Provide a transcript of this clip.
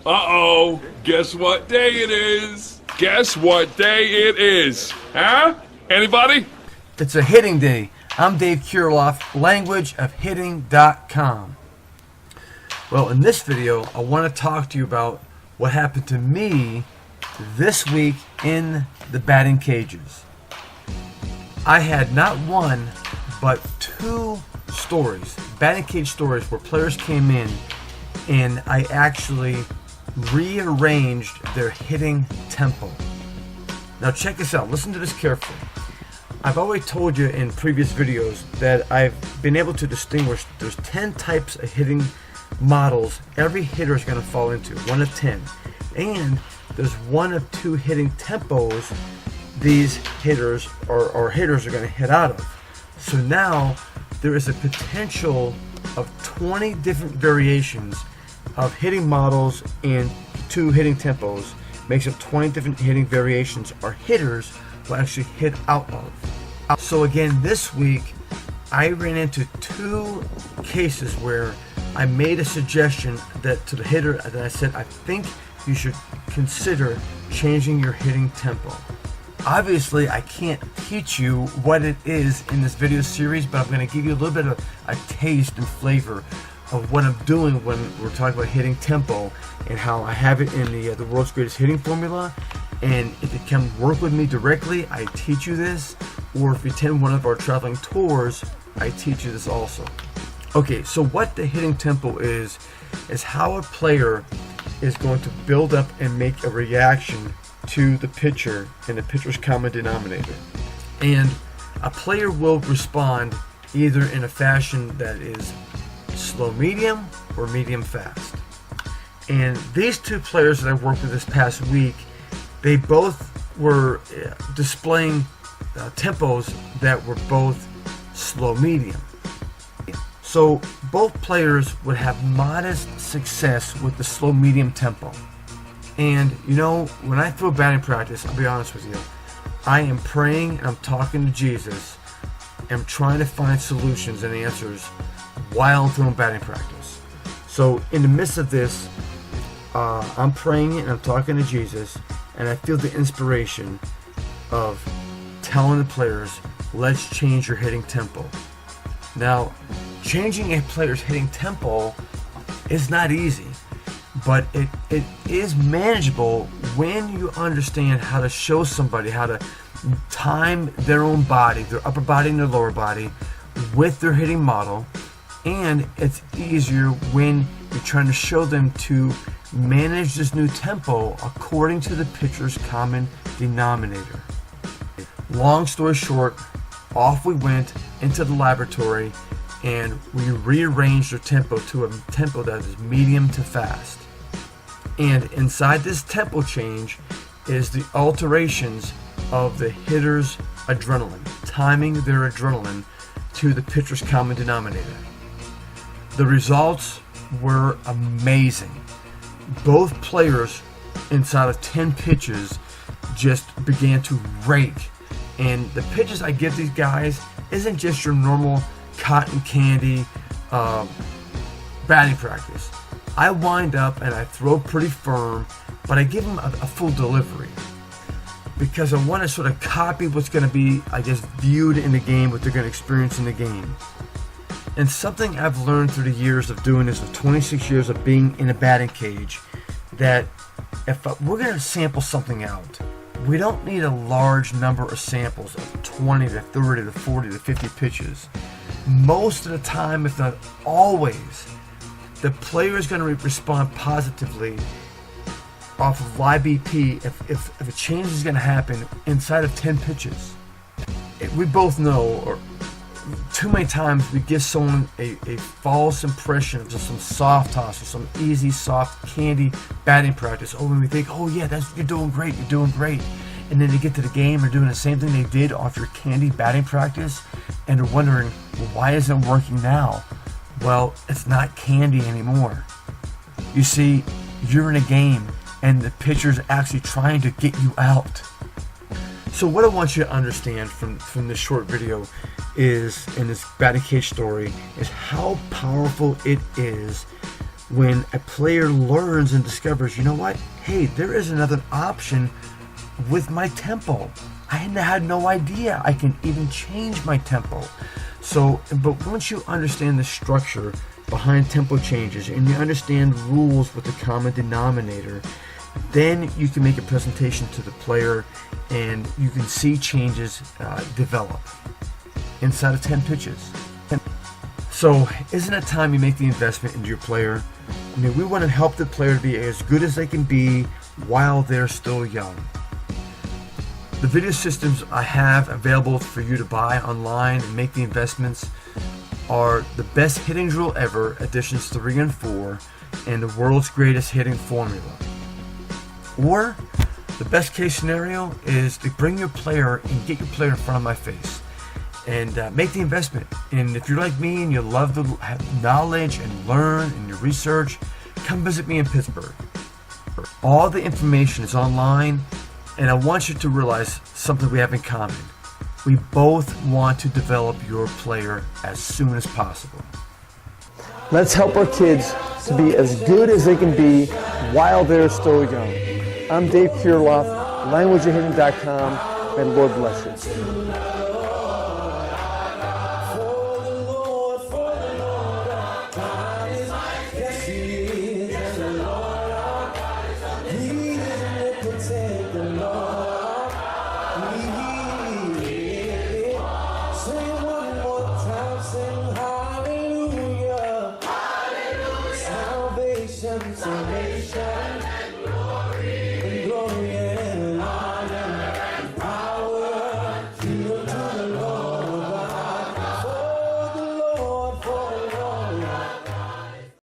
Uh-oh, guess what day it is? Guess what day it is? Huh? Anybody? It's a hitting day. I'm Dave KIRILLOFF, languageofhitting.com. Well, in this video, I want to talk to you about what happened to me this week in the batting cages. I had not one, but two stories, batting cage stories, where players came in and I actually rearranged their hitting tempo. Now check this out, listen to this carefully. I've always told you in previous videos that I've been able to distinguish there's 10 types of hitting models every hitter is going to fall into, 1 of 10. And there's 1 of 2 hitting tempos these hitters or hitters are going to hit out of. So now there is a potential of 20 different variations of hitting models and 2 hitting tempos. Makes up 20 different hitting variations or hitters will actually hit out of. So again, this week I ran into 2 cases where I made a suggestion that to the hitter that I said, I think you should consider changing your hitting tempo. Obviously, I can't teach you what it is in this video series, but I'm going to give you a little bit of a taste and flavor of what I'm doing when we're talking about hitting tempo and how I have it in the world's greatest hitting formula. And if you can work with me directly, I teach you this, or if you attend one of our traveling tours, I teach you this also. Okay, so what the hitting tempo is how a player is going to build up and make a reaction to the pitcher and the pitcher's common denominator. And a player will respond either in a fashion that is slow medium or medium fast. And these 2 players that I worked with this past week, they both were displaying tempos that were both slow medium. So both players would have modest success with the slow medium tempo. And you know, when I throw batting practice, I'll be honest with you, I am praying and I'm talking to Jesus and I'm trying to find solutions and answers while I'm throwing batting practice. So in the midst of this, I'm praying and I'm talking to Jesus, and I feel the inspiration of telling the players, let's change your hitting tempo. Now, changing a player's hitting tempo is not easy, but it is manageable when you understand how to show somebody how to time their own body, their upper body and their lower body, with their hitting model. And it's easier when you're trying to show them to manage this new tempo according to the pitcher's common denominator. Long story short, off we went into the laboratory and we rearranged their tempo to a tempo that is medium to fast. And inside this tempo change is the alterations of the hitter's adrenaline, timing their adrenaline to the pitcher's common denominator. The results were amazing. Both players inside of 10 pitches just began to rake. And the pitches I give these guys isn't just your normal cotton candy batting practice. I wind up and I throw pretty firm, but I give them a full delivery because I want to sort of copy what's going to be, I guess, viewed in the game, what they're going to experience in the game. And something I've learned through the years of doing this, of 26 years of being in a batting cage, that if we're going to sample something out, we don't need a large number of samples of 20 to 30 to 40 to 50 pitches. Most of the time, if not always, the player is going to respond positively off of live BP if a change is going to happen inside of 10 pitches. We both know, or too many times we give someone a false impression of just some soft toss or some easy, soft, candy batting practice. Oh, when we think, oh yeah, you're doing great. And then they get to the game, they're doing the same thing they did off your candy batting practice, and they're wondering, well, why isn't it working now? Well, it's not candy anymore. You see, you're in a game, and the pitcher's actually trying to get you out. So what I want you to understand from this short video is, in this batting cage story, is how powerful it is when a player learns and discovers, you know what, hey, there is another option with my tempo. I had no idea I can even change my tempo. So, but once you understand the structure behind tempo changes and you understand rules with the common denominator, then you can make a presentation to the player and you can see changes develop inside of 10 pitches. So, isn't it time you make the investment into your player? I mean, we want to help the player to be as good as they can be while they're still young. The video systems I have available for you to buy online and make the investments are the best hitting drill ever, editions 3 and 4, and the world's greatest hitting formula. Or, the best case scenario is to bring your player and get your player in front of my face and make the investment. And if you're like me and you love to have knowledge and learn and you research, come visit me in Pittsburgh. All the information is online, and I want you to realize something we have in common. We both want to develop your player as soon as possible. Let's help our kids to be as good as they can be while they're still young. I'm Dave KIRILLOFF, languageofhitting.com, and Lord bless you. Salvation and glory.